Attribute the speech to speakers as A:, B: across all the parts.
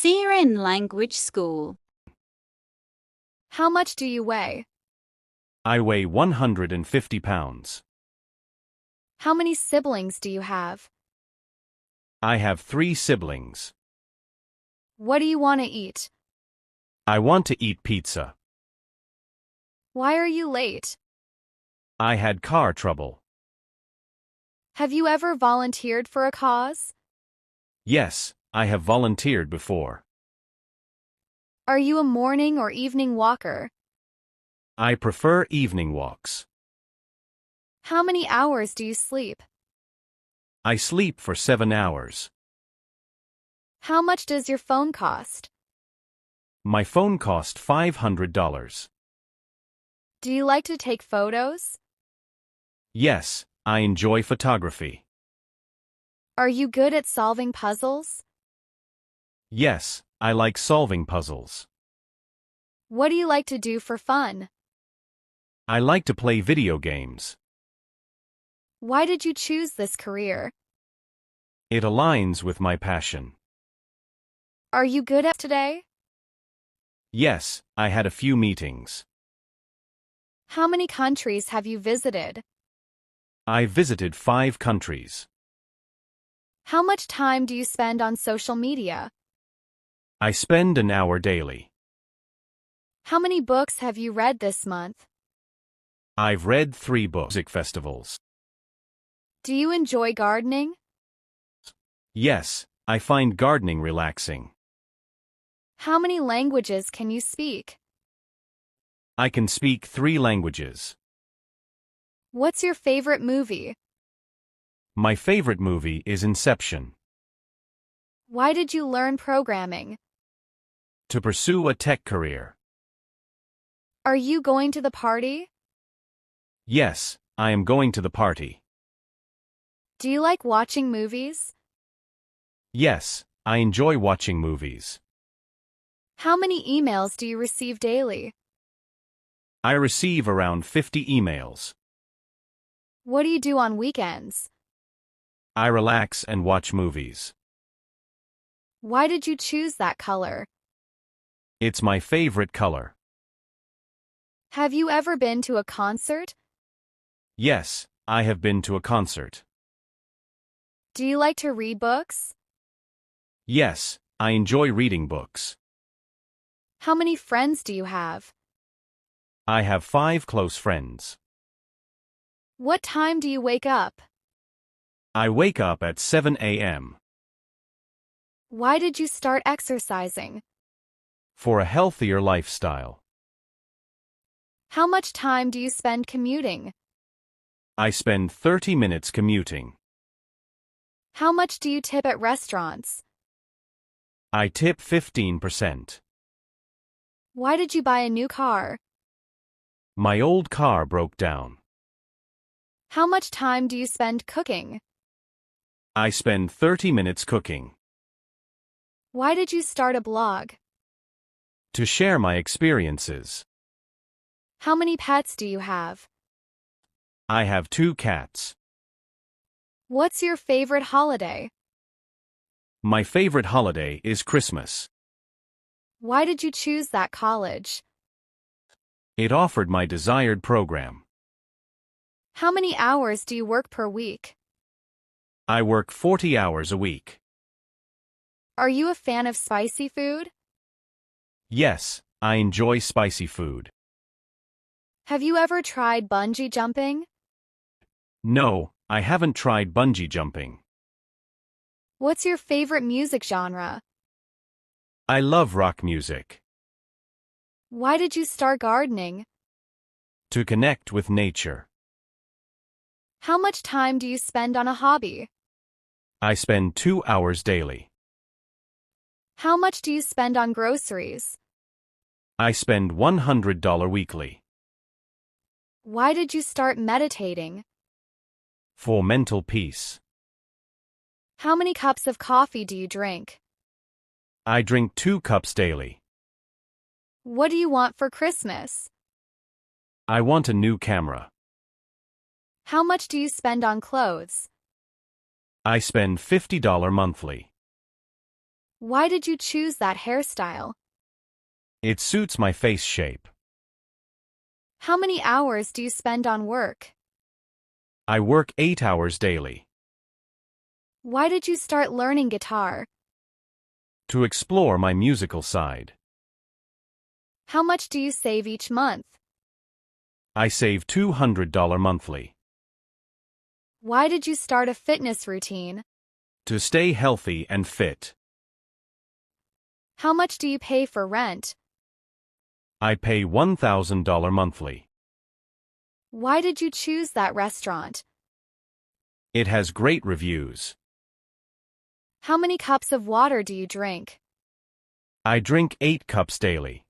A: See you in language school.
B: How much do you weigh?
C: I weigh 150 pounds.
B: How many siblings do you have?
C: I have 3 siblings.
B: What do you want to eat?
C: I want to eat pizza.
B: Why are you late?
C: I had car trouble.
B: Have you ever volunteered for a cause?
C: Yes, I have volunteered before.
B: Are you a morning or evening walker?
C: I prefer evening walks.
B: How many hours do you sleep?
C: I sleep for 7 hours.
B: How much does your phone cost?
C: My phone cost $500.
B: Do you like to take photos?
C: Yes, I enjoy photography.
B: Are you good at solving puzzles?
C: Yes, I like solving puzzles.
B: What do you like to do for fun?
C: I like to play video games.
B: Why did you choose this career?
C: It aligns with my passion.
B: Are you good at today?
C: Yes, I had a few meetings.
B: How many countries have you visited?
C: I visited 5 countries.
B: How much time do you spend on social media?
C: I spend an hour daily.
B: How many books have you read this month?
C: I've read 3 books. Music festivals.
B: Do you enjoy gardening?
C: Yes, I find gardening relaxing.
B: How many languages can you speak?
C: I can speak 3 languages.
B: What's your favorite movie?
C: My favorite movie is Inception.
B: Why did you learn programming?
C: To pursue a tech career.
B: Are you going to the party?
C: Yes, I am going to the party.
B: Do you like watching movies?
C: Yes, I enjoy watching movies.
B: How many emails do you receive daily?
C: I receive around 50 emails.
B: What do you do on weekends?
C: I relax and watch movies.
B: Why did you choose that color?
C: It's my favorite color.
B: Have you ever been to a concert?
C: Yes, I have been to a concert.
B: Do you like to read books?
C: Yes, I enjoy reading books.
B: How many friends do you have?
C: I have 5 close friends.
B: What time do you wake up?
C: I wake up at 7 a.m.
B: Why did you start exercising?
C: for a healthier lifestyle.
B: How much time do you spend commuting?
C: I spend 30 minutes commuting.
B: How much do you tip at restaurants?
C: I tip 15%.
B: Why did you buy a new car?
C: My old car broke down.
B: How much time do you spend cooking?
C: I spend 30 minutes cooking.
B: Why did you start a blog?
C: To share my experiences.
B: How many pets do you have?
C: I have 2 cats.
B: What's your favorite holiday?
C: My favorite holiday is Christmas.
B: Why did you choose that college?
C: It offered my desired program.
B: How many hours do you work per week?
C: I work 40 hours a week.
B: Are you a fan of spicy food?
C: Yes, I enjoy spicy food.
B: Have you ever tried bungee jumping?
C: No, I haven't tried bungee jumping.
B: What's your favorite music genre?
C: I love rock music.
B: Why did you start gardening?
C: To connect with nature.
B: How much time do you spend on a hobby?
C: I spend 2 hours daily.
B: How much do you spend on groceries?
C: I spend $100 weekly.
B: Why did you start meditating?
C: For mental peace.
B: How many cups of coffee do you drink?
C: I drink 2 cups daily.
B: What do you want for Christmas?
C: I want a new camera.
B: How much do you spend on clothes?
C: I spend $50 monthly.
B: Why did you choose that hairstyle?
C: It suits my face shape.
B: How many hours do you spend on work?
C: I work 8 hours daily.
B: Why did you start learning guitar?
C: To explore my musical side.
B: How much do you save each month?
C: I save $200 monthly.
B: Why did you start a fitness routine?
C: To stay healthy and fit.
B: How much do you pay for rent?
C: I pay $1,000 monthly.
B: Why did you choose that restaurant?
C: It has great reviews.
B: How many cups of water do you drink?
C: I drink 8 cups daily.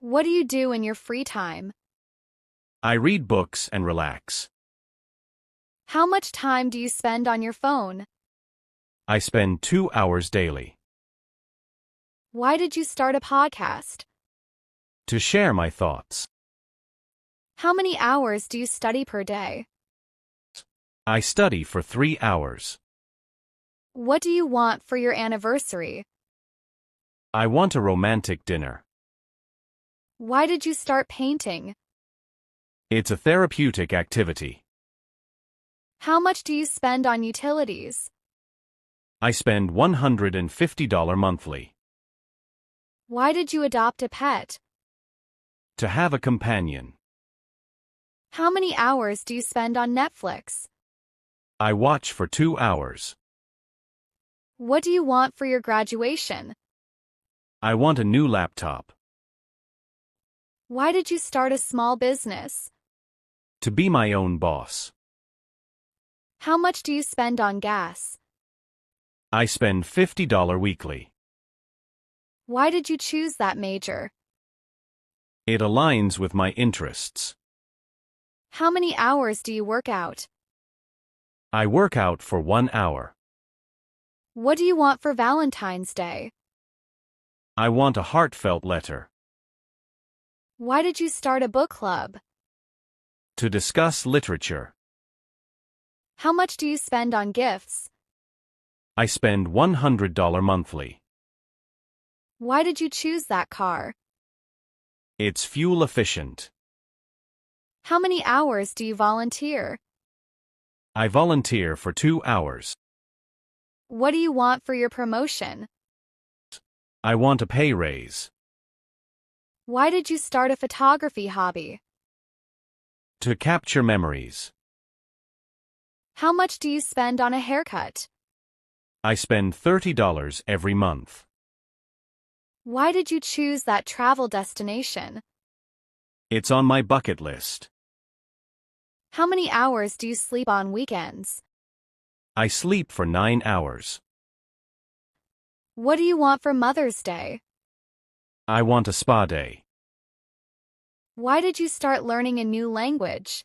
B: What do you do in your free time?
C: I read books and relax.
B: How much time do you spend on your phone?
C: I spend 2 hours daily.
B: Why did you start a podcast?
C: To share my thoughts.
B: How many hours do you study per day?
C: I study for 3 hours.
B: What do you want for your anniversary?
C: I want a romantic dinner.
B: Why did you start painting?
C: It's a therapeutic activity.
B: How much do you spend on utilities?
C: I spend $150 monthly.
B: Why did you adopt a pet?
C: To have a companion.
B: How many hours do you spend on Netflix?
C: I watch for 2 hours.
B: What do you want for your graduation?
C: I want a new laptop.
B: Why did you start a small business?
C: To be my own boss.
B: How much do you spend on gas?
C: I spend $50 weekly.
B: Why did you choose that major?
C: It aligns with my interests.
B: How many hours do you work out?
C: I work out for 1 hour.
B: What do you want for Valentine's Day?
C: I want a heartfelt letter.
B: Why did you start a book club?
C: To discuss literature.
B: How much do you spend on gifts?
C: I spend $100 monthly.
B: Why did you choose that car?
C: It's fuel efficient.
B: How many hours do you volunteer?
C: I volunteer for 2 hours.
B: What do you want for your promotion?
C: I want a pay raise.
B: Why did you start a photography hobby?
C: To capture memories.
B: How much do you spend on a haircut?
C: I spend $30 every month.
B: Why did you choose that travel destination?
C: It's on my bucket list.
B: How many hours do you sleep on weekends?
C: I sleep for 9 hours.
B: What do you want for Mother's Day?
C: I want a spa day.
B: Why did you start learning a new language?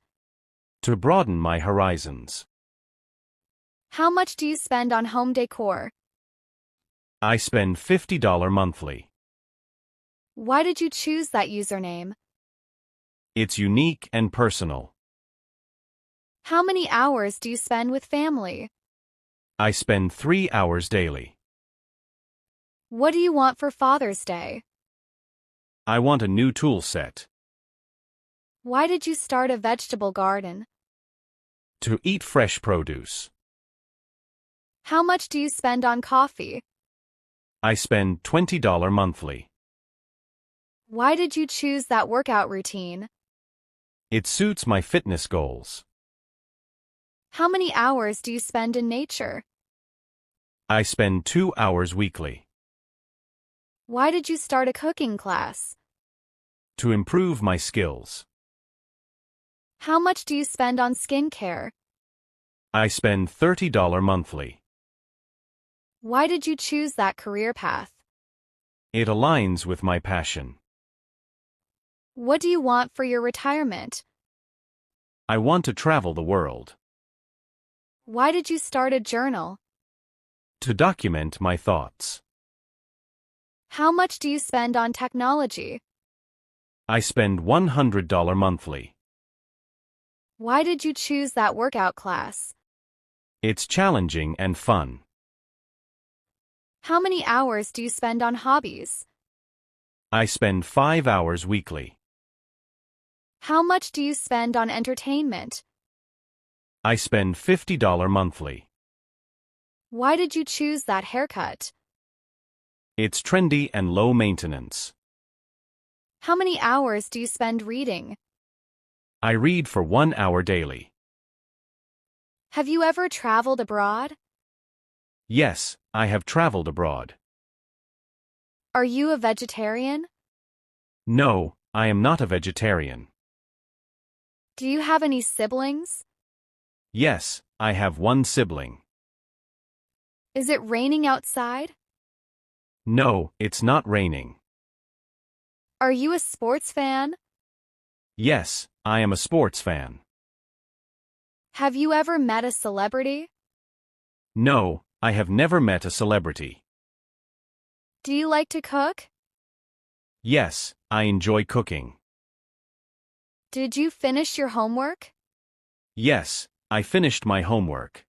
C: To broaden my horizons.
B: How much do you spend on home decor?
C: I spend $50 monthly.
B: Why did you choose that username?
C: It's unique and personal.
B: How many hours do you spend with family?
C: I spend 3 hours daily.
B: What do you want for Father's Day?
C: I want a new tool set.
B: Why did you start a vegetable garden?
C: To eat fresh produce.
B: How much do you spend on coffee?
C: I spend $20 monthly.
B: Why did you choose that workout routine?
C: It suits my fitness goals.
B: How many hours do you spend in nature?
C: I spend 2 hours weekly.
B: Why did you start a cooking class?
C: To improve my skills.
B: How much do you spend on skincare?
C: I spend $30 monthly.
B: Why did you choose that career path?
C: It aligns with my passion.
B: What do you want for your retirement?
C: I want to travel the world.
B: Why did you start a journal?
C: To document my thoughts.
B: How much do you spend on technology?
C: I spend $100 monthly.
B: Why did you choose that workout class?
C: It's challenging and fun.
B: How many hours do you spend on hobbies?
C: I spend 5 hours weekly.
B: How much do you spend on entertainment?
C: I spend $50 monthly.
B: Why did you choose that haircut?
C: It's trendy and low maintenance.
B: How many hours do you spend reading?
C: I read for 1 hour daily.
B: Have you ever traveled abroad?
C: Yes, I have traveled abroad.
B: Are you a vegetarian?
C: No, I am not a vegetarian.
B: Do you have any siblings?
C: Yes, I have one sibling.
B: Is it raining outside?
C: No, it's not raining.
B: Are you a sports fan?
C: Yes, I am a sports fan.
B: Have you ever met a celebrity?
C: No, I have never met a celebrity.
B: Do you like to cook?
C: Yes, I enjoy cooking.
B: Did you finish your homework?
C: Yes, I finished my homework.